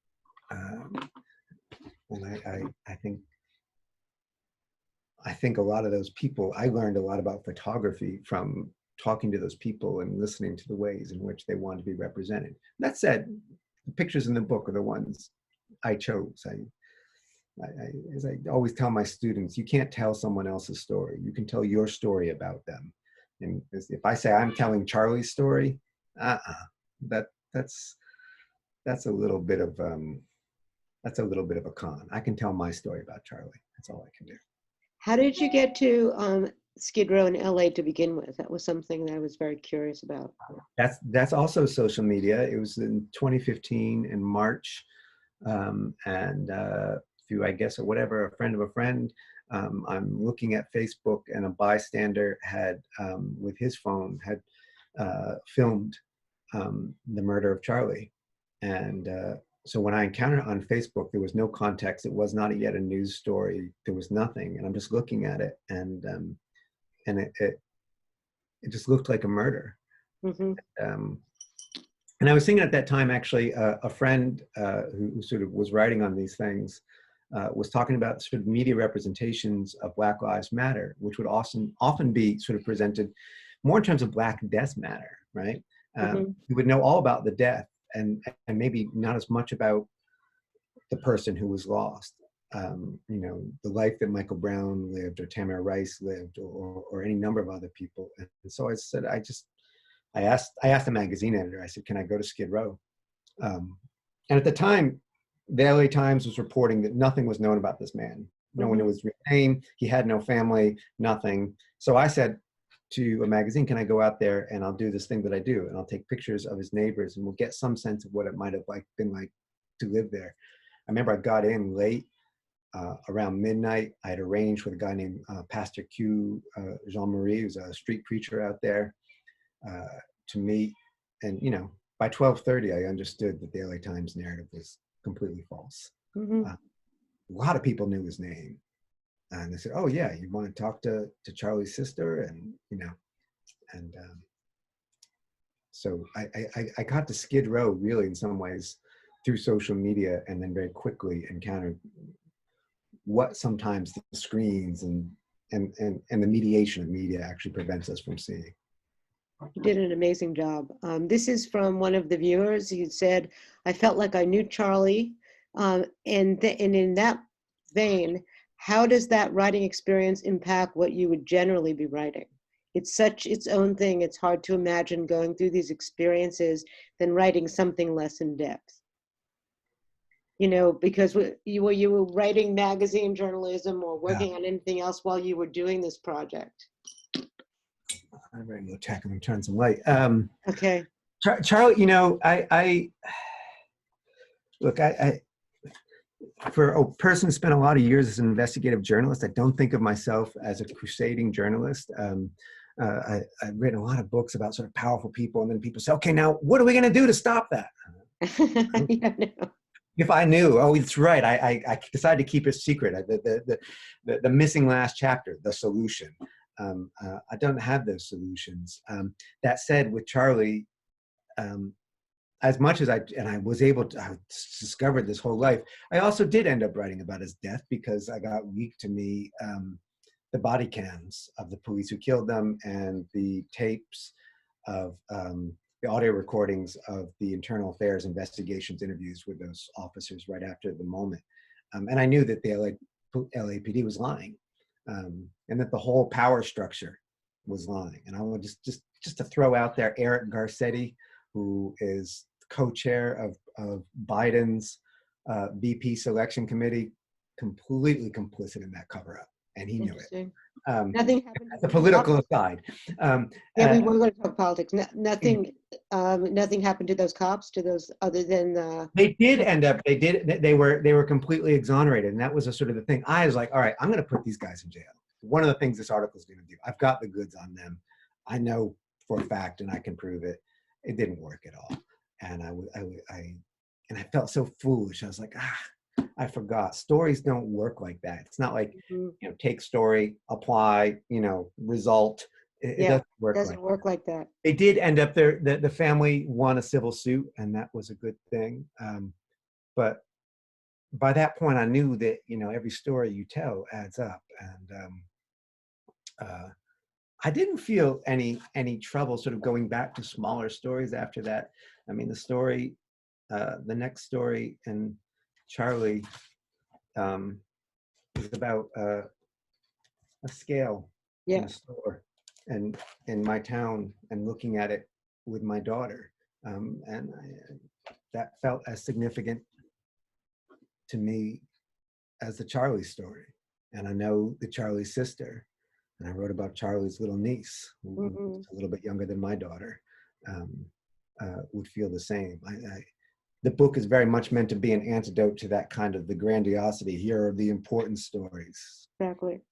I think a lot of those people, I learned a lot about photography from talking to those people and listening to the ways in which they want to be represented. That said, the pictures in the book are the ones I chose. As I always tell my students, you can't tell someone else's story. You can tell your story about them. And if I say I'm telling Charlie's story, that's a little bit of a con. I can tell my story about Charlie. That's all I can do. How did you get to Skid Row in LA to begin with? That was something that I was very curious about. That's also social media. It was in 2015 in March, and through, I guess, or whatever, a friend of a friend, I'm looking at Facebook, and a bystander had, with his phone, had filmed the murder of Charlie. And so when I encountered it on Facebook, there was no context. It was not yet a news story. There was nothing. And I'm just looking at it, and it just looked like a murder. Mm-hmm. And I was thinking at that time, actually, a friend who sort of was writing on these things was talking about sort of media representations of Black Lives Matter, which would often be sort of presented more in terms of Black Deaths Matter, right? You would know all about the death, and maybe not as much about the person who was lost. The life that Michael Brown lived, or Tamir Rice lived, or any number of other people. And so I said, I asked the magazine editor, I said, can I go to Skid Row? And at the time, the LA Times was reporting that nothing was known about this man. No one knew his real name. He had no family, nothing. So I said to a magazine, can I go out there and I'll do this thing that I do, and I'll take pictures of his neighbors, and we'll get some sense of what it might have been like to live there. I remember I got in late, around midnight. I had arranged with a guy named Pastor Q Jean-Marie, who's a street preacher out there, to meet. And by 12:30, I understood that the LA Times narrative was completely false. A lot of people knew his name, and they said, "Oh yeah, you want to talk to Charlie's sister?" And so I got to Skid Row really in some ways through social media, and then very quickly encountered what sometimes the screens and the mediation of media actually prevents us from seeing. You did an amazing job. This is from one of the viewers. He said, I felt like I knew Charlie. And in that vein, how does that writing experience impact what you would generally be writing? It's such its own thing. It's hard to imagine going through these experiences than writing something less in depth. Because you were writing magazine journalism or working on anything else while you were doing this project. I'm ready to attack him and turn some light. Okay. Charlie, I look, for a person who spent a lot of years as an investigative journalist, I don't think of myself as a crusading journalist. I've written a lot of books about sort of powerful people, and then people say, okay, now what are we going to do to stop that? Yeah, no. If I knew, oh, it's right. I decided to keep it secret. The missing last chapter, the solution. I don't have those solutions. That said, with Charlie, as much as I was able to, I discovered this whole life, I also did end up writing about his death because I got leaked to me the body cams of the police who killed them, and the tapes of the audio recordings of the internal affairs investigations interviews with those officers right after the moment. And I knew that the LAPD was lying, and that the whole power structure was lying. And I would just to throw out there, Eric Garcetti, who is co-chair of Biden's VP selection committee, completely complicit in that cover-up, and he knew it. Nothing happened. The political aside. Yeah, we were going to talk politics. Nothing happened to those cops, to those other than. They did end up. They were completely exonerated, and that was a sort of the thing. I was like, all right, I'm going to put these guys in jail. One of the things this article is going to do, I've got the goods on them. I know for a fact, and I can prove it. It didn't work at all, and I felt so foolish. I was like, I forgot. Stories don't work like that. It's not like, take story, apply, result, It Yeah, doesn't work like doesn't work like that. they did end up there. The family won a civil suit, and that was a good thing. But by that point, I knew that every story you tell adds up, and uh, I didn't feel any trouble sort of going back to smaller stories after that. I mean, the next story in Charlie is about a scale in Yeah. a store and in my town, and looking at it with my daughter, and that felt as significant to me as the Charlie story. And I know the Charlie sister, and I wrote about Charlie's little niece, who's Hmm. a little bit younger than my daughter, would feel the same. The book is very much meant to be an antidote to that kind of the grandiosity. Here are the important stories. Exactly.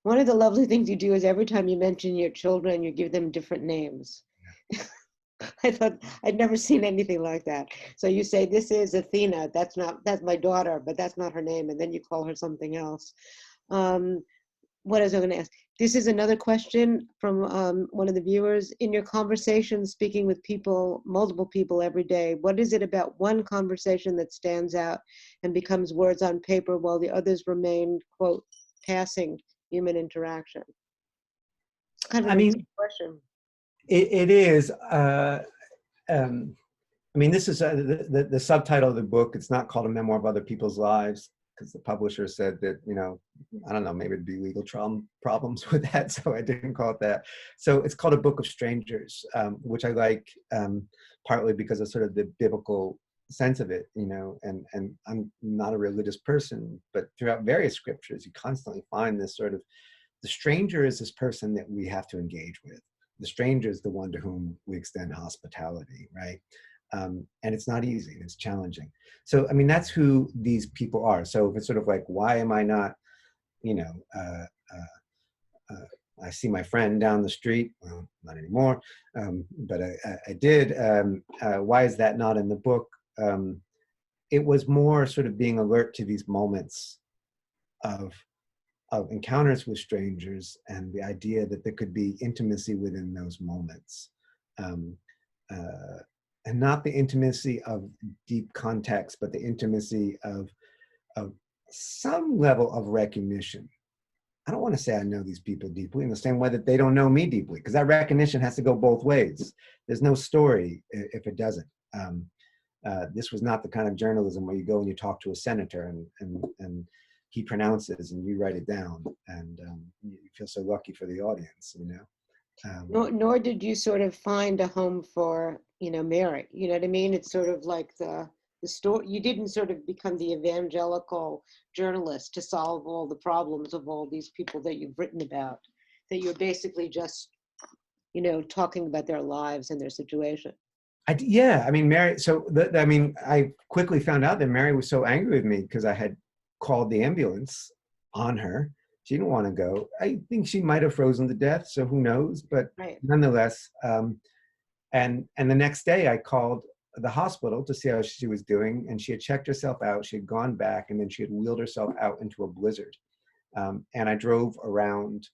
One of the lovely things you do is every time you mention your children, you give them different names. I thought I'd never seen anything like that. So you say, this is Athena. That's my daughter, but that's not her name. And then you call her something else. What else was I going to ask? This is another question from one of the viewers. In your conversation, speaking with people, multiple people every day, what is it about one conversation that stands out and becomes words on paper while the others remain, quote, passing human interaction? It's kind of I a mean, deep question. it is. I mean, this is the subtitle of the book. It's not called A Memoir of Other People's Lives, because the publisher said that, I don't know, maybe it'd be legal problems with that, so I didn't call it that. So it's called A Book of Strangers, which I like, partly because of sort of the biblical sense of it, and I'm not a religious person, but throughout various scriptures, you constantly find this sort of, the stranger is this person that we have to engage with. The stranger is the one to whom we extend hospitality, right? And it's not easy, it's challenging. So, I mean, that's who these people are. So if it's sort of like, why am I not, I see my friend down the street, well, not anymore, but I did. Why is that not in the book? It was more sort of being alert to these moments of encounters with strangers, and the idea that there could be intimacy within those moments. And not the intimacy of deep context, but the intimacy of some level of recognition. I don't want to say I know these people deeply in the same way that they don't know me deeply, because that recognition has to go both ways. There's no story if it doesn't. This was not the kind of journalism where you go and you talk to a senator and he pronounces and you write it down, and you feel so lucky for the audience, Nor did you sort of find a home for, Mary. You know what I mean? It's sort of like the story. You didn't sort of become the evangelical journalist to solve all the problems of all these people that you've written about. That you're basically just, talking about their lives and their situation. Yeah, I mean, Mary, so I mean, I quickly found out that Mary was so angry with me because I had called the ambulance on her. She didn't want to go. I think she might have frozen to death, so who knows? But Right. nonetheless, and the next day I called the hospital to see how she was doing, and she had checked herself out. She had gone back, and then she had wheeled herself out into a blizzard. And I drove around,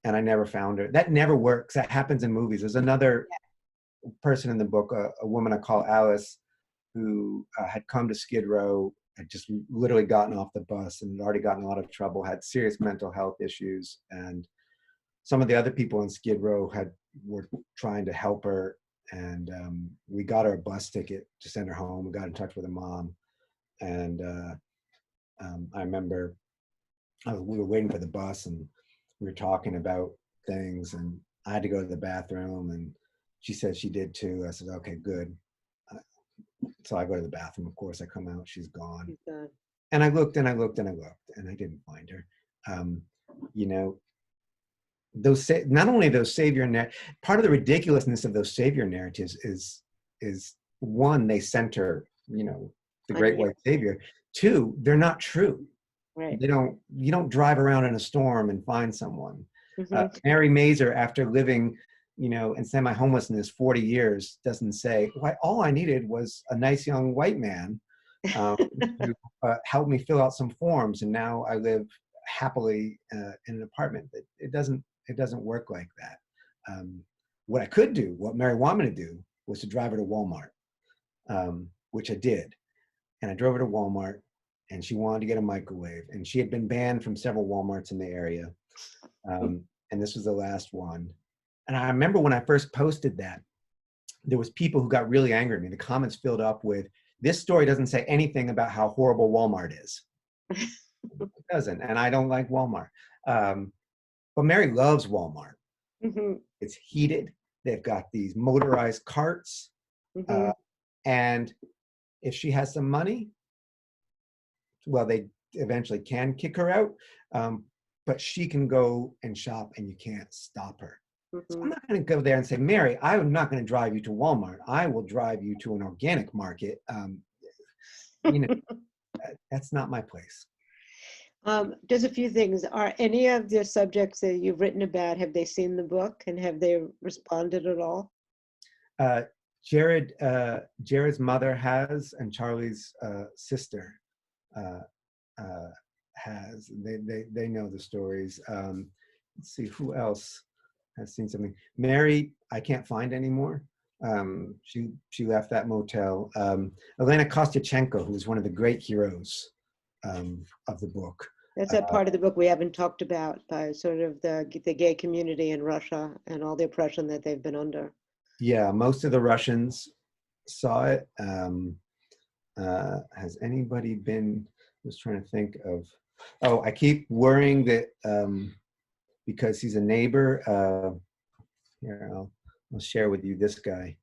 and I never found her. That never works. That happens in movies. There's another person in the book, a woman I call Alice, who had come to Skid Row, had just literally gotten off the bus and had already gotten in a lot of trouble, had serious mental health issues, and some of the other people in Skid Row were trying to help her, and we got her a bus ticket to send her home. We got in touch with her mom, and I remember we were waiting for the bus, and we were talking about things, and I had to go to the bathroom, and she said she did too. I said, okay, good. So I go to the bathroom. Of course, I come out. She's gone. And I looked and I looked and I looked, and I didn't find her. Those not only those savior part of the ridiculousness of those savior narratives is one, they center the great white savior. Two, they're not true. Right. You don't drive around in a storm and find someone. Mm-hmm. Mary Mazur, after living in semi-homelessness 40 years, doesn't say, why, all I needed was a nice young white man to help me fill out some forms, and now I live happily in an apartment. It doesn't It doesn't work like that. What I could do, what Mary wanted me to do, was to drive her to Walmart, which I did. And I drove her to Walmart, and she wanted to get a microwave. And she had been banned from several Walmarts in the area. And this was the last one. And I remember when I first posted that, there was people who got really angry at me. The comments filled up with, this story doesn't say anything about how horrible Walmart is. It doesn't, and I don't like Walmart. But Mary loves Walmart. Mm-hmm. It's heated. They've got these motorized carts. Mm-hmm. And if she has some money, well, they eventually can kick her out. But she can go and shop and you can't stop her. Mm-hmm. So I'm not going to go there and say, Mary, I'm not going to drive you to Walmart. I will drive you to an organic market. That's not my place. Just a few things. Are any of the subjects that you've written about, have they seen the book and have they responded at all? Jared's mother has, and Charlie's sister has. They know the stories. Let's see, who else has seen something? Mary, I can't find anymore. She left that motel. Elena Kostyachenko, who's one of the great heroes of the book. That's a part of the book we haven't talked about, by sort of the gay community in Russia and all the oppression that they've been under. Yeah, most of the Russians saw it. Has anybody been, I was trying to think of, I keep worrying that because he's a neighbor, here, I'll share with you this guy.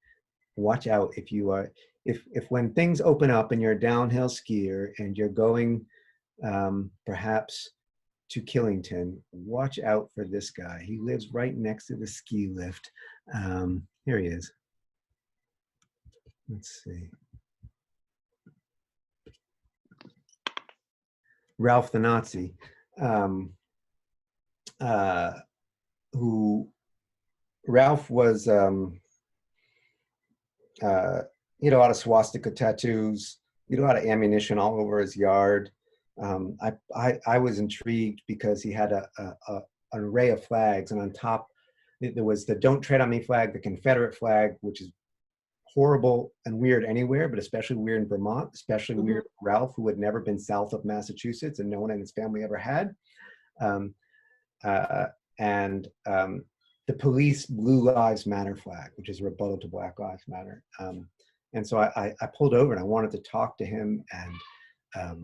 Watch out if you are, if when things open up and you're a downhill skier and you're going perhaps to Killington, watch out for this guy. He lives right next to the ski lift. Here he is. Let's see. Ralph the Nazi, who Ralph was, he had a lot of swastika tattoos, he had a lot of ammunition all over his yard. I was intrigued because he had an array of flags, and on top there was the "Don't Tread on Me" flag, the Confederate flag, which is horrible and weird anywhere, but especially weird in Vermont, especially weird for Ralph, who had never been south of Massachusetts and no one in his family ever had. The police Blue Lives Matter flag, which is a rebuttal to Black Lives Matter. And so I pulled over and I wanted to talk to him. And I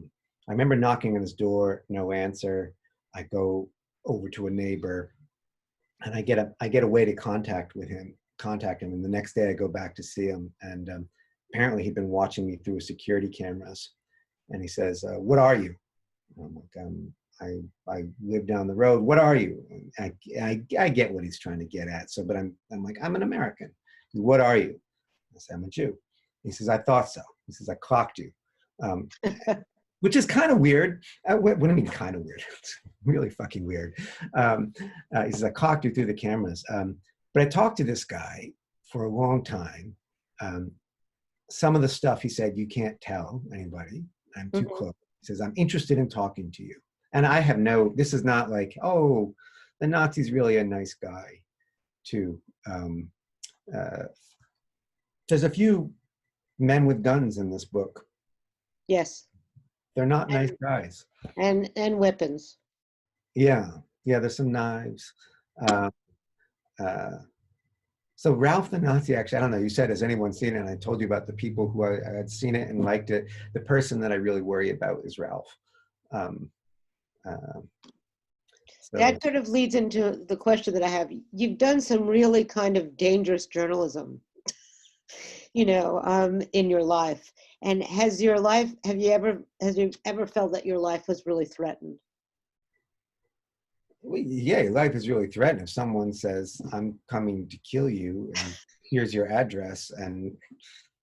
remember knocking on his door, no answer. I go over to a neighbor and I get a way to contact him. And the next day I go back to see him. And apparently he'd been watching me through security cameras. And he says, what are you? And I'm like, I live down the road. What are you? And I get what he's trying to get at. So, but I'm like, I'm an American. Says, what are you? I say, I'm a Jew. He says, I thought so. He says, I clocked you. Which is kind of weird. What do you mean kind of weird? It's really fucking weird. He says, I clocked you through the cameras. But I talked to this guy for a long time. Some of the stuff he said, you can't tell anybody. I'm too close. He says, I'm interested in talking to you. And I have this is not like, oh, the Nazi's really a nice guy too. There's a few men with guns in this book. Yes. They're not nice guys. And weapons. Yeah, there's some knives. So Ralph the Nazi, actually, I don't know, you said, has anyone seen it? And I told you about the people who I had seen it and liked it. The person that I really worry about is Ralph. So. That sort of leads into the question that I have. You've done some really kind of dangerous journalism, in your life. And have you ever felt that your life was really threatened? Well, yeah, your life is really threatened. If someone says, I'm coming to kill you, and here's your address, and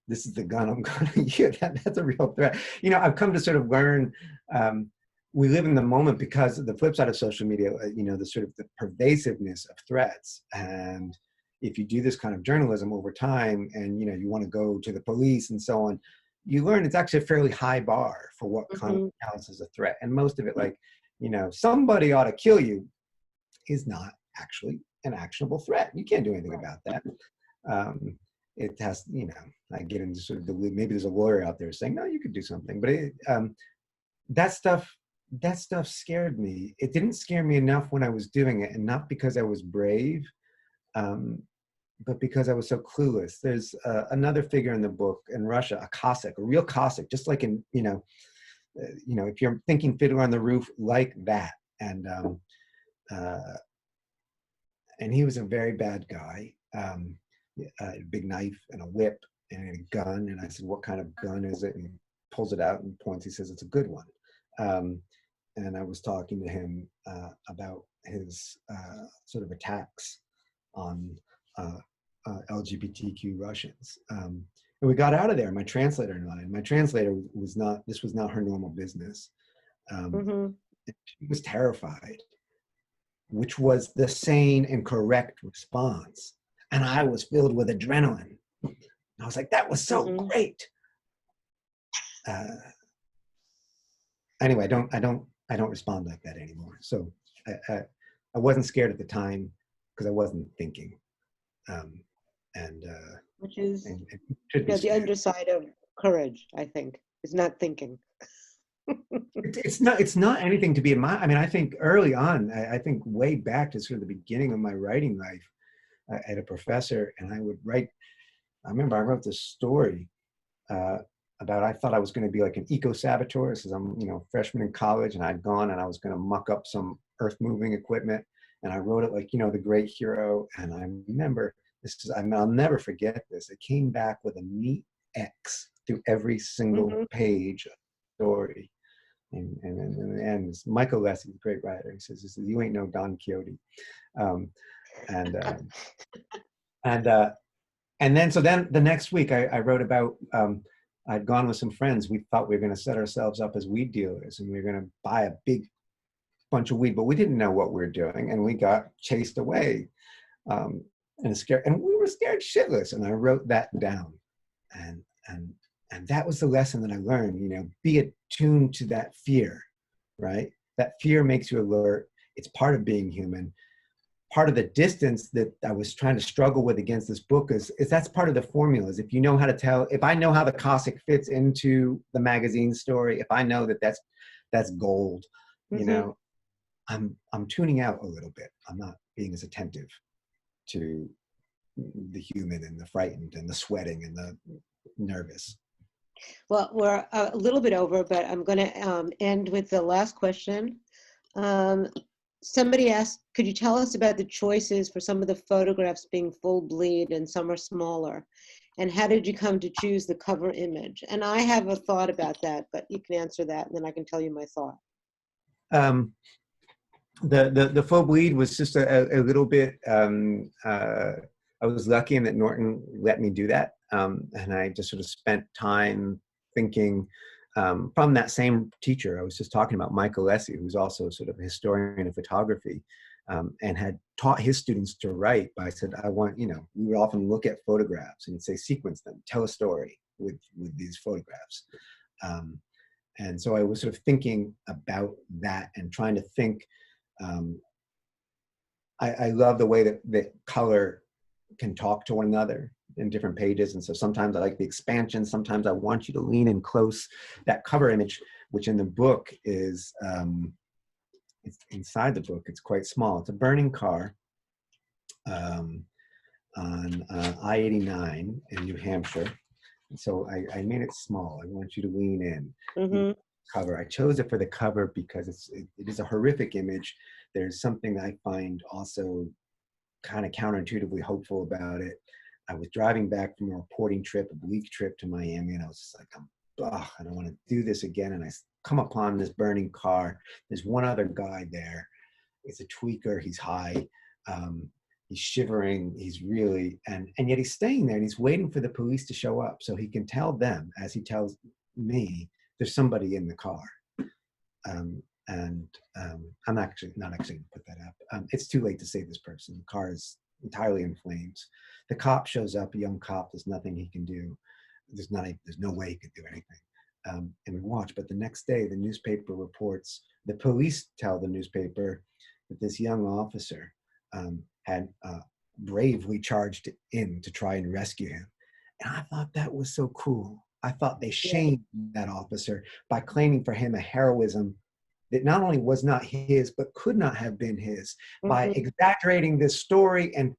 this is the gun I'm going to use, that's a real threat. I've come to sort of learn, we live in the moment because of the flip side of social media, the sort of the pervasiveness of threats. And if you do this kind of journalism over time and, you want to go to the police and so on, you learn it's actually a fairly high bar for what counts as a threat. And most of it, like, somebody ought to kill you is not. actually an actionable threat. You can't do anything about that. It has, I get into sort of maybe there's a lawyer out there saying, no, you could do something, but that stuff scared me. It didn't scare me enough when I was doing it, and not because I was brave, but because I was so clueless. There's another figure in the book in Russia, a Cossack, a real Cossack, just like in, if you're thinking Fiddler on the Roof, like that. And he was a very bad guy. A big knife and a whip and a gun. And I said, what kind of gun is it? And he pulls it out and points. He says, it's a good one. And I was talking to him about his sort of attacks on LGBTQ Russians. And we got out of there, my translator and I. My translator this was not her normal business. She was terrified, which was the sane and correct response. And I was filled with adrenaline. I was like, that was so great. Anyway, I don't respond like that anymore. So I wasn't scared at the time because I wasn't thinking. Which is the underside of courage, I think, is not thinking. It's not anything to be admired. I mean, I think early on, I think way back to sort of the beginning of my writing life, I had a professor, and I would write. I remember I wrote this story about, I thought I was going to be like an eco-saboteur. This is, I'm freshman in college, and I'd gone and I was going to muck up some earth-moving equipment, and I wrote it like the great hero. And I remember I'll never forget this. It came back with a neat X through every single page of the story. And in the end, Michael Lessie, a great writer, he says, you ain't no Don Quixote. And then the next week I wrote about, I'd gone with some friends. We thought we were going to set ourselves up as weed dealers, and we were going to buy a big bunch of weed, but we didn't know what we were doing. And we got chased away and we were scared shitless. And I wrote that down. And that was the lesson that I learned, be attuned to that fear, right? That fear makes you alert. It's part of being human. Part of the distance that I was trying to struggle with against this book is that's part of the formulas. If you know how to tell, if I know how the Cossack fits into the magazine story, if I know that that's gold, I'm tuning out a little bit. I'm not being as attentive to the human and the frightened and the sweating and the nervous. Well, we're a little bit over, but I'm going to end with the last question. Somebody asked, could you tell us about the choices for some of the photographs being full bleed and some are smaller? And how did you come to choose the cover image? And I have a thought about that, but you can answer that and then I can tell you my thought. The full bleed was just a little bit, I was lucky in that Norton let me do that. And I just sort of spent time thinking from that same teacher I was just talking about, Michael Lessie, who's also sort of a historian of photography, and had taught his students to write. But I said, I want, we would often look at photographs and say, sequence them, tell a story with these photographs. And so I was sort of thinking about that and trying to think. I love the way that color can talk to one another in different pages. And so sometimes I like the expansion. Sometimes I want you to lean in close. That cover image, which in the book is, it's inside the book, it's quite small. It's a burning car on I-89 in New Hampshire. And so I made it small. I want you to lean in. Cover. I chose it for the cover because it is a horrific image. There's something that I find also kind of counterintuitively hopeful about it. I was driving back from a reporting trip, a bleak trip to Miami, and I was just like, I don't want to do this again. And I come upon this burning car. There's one other guy there. It's a tweaker. He's high. He's shivering. He's really, and yet he's staying there and he's waiting for the police to show up so he can tell them, as he tells me, there's somebody in the car. I'm not actually going to put that up. It's too late to save this person. The car is entirely in flames. The cop shows up, a young cop. There's nothing he can do. There's no way he could do anything. And we watch, but the next day the newspaper reports, the police tell the newspaper that this young officer had bravely charged in to try and rescue him. And I thought that was so cool. I thought they shamed that officer by claiming for him a heroism that not only was not his, but could not have been his. By exaggerating this story and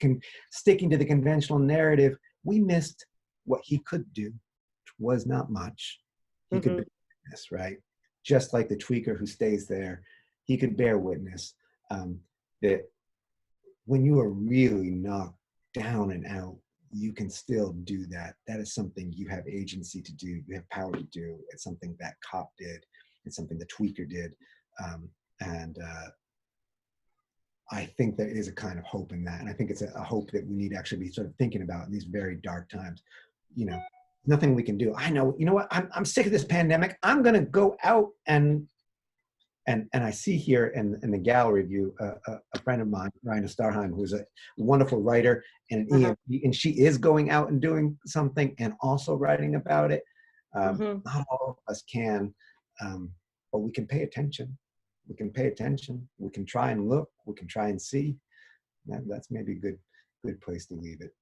sticking to the conventional narrative, we missed what he could do, which was not much. He could bear witness, right? Just like the tweaker who stays there, he could bear witness that when you are really knocked down and out, you can still do that. That is something you have agency to do. You have power to do. It's something that cop did. It's something the tweaker did. I think there is a kind of hope in that. And I think it's a hope that we need to actually be sort of thinking about in these very dark times. You know, nothing we can do. I know, you know what, I'm sick of this pandemic. I'm going to go out and I see here in the gallery view, a friend of mine, Raina Starheim, who's a wonderful writer and an EMT, and she is going out and doing something and also writing about it. Not all of us can, but we can pay attention. We can pay attention. We can try and look. We can try and see. That's maybe a good place to leave it.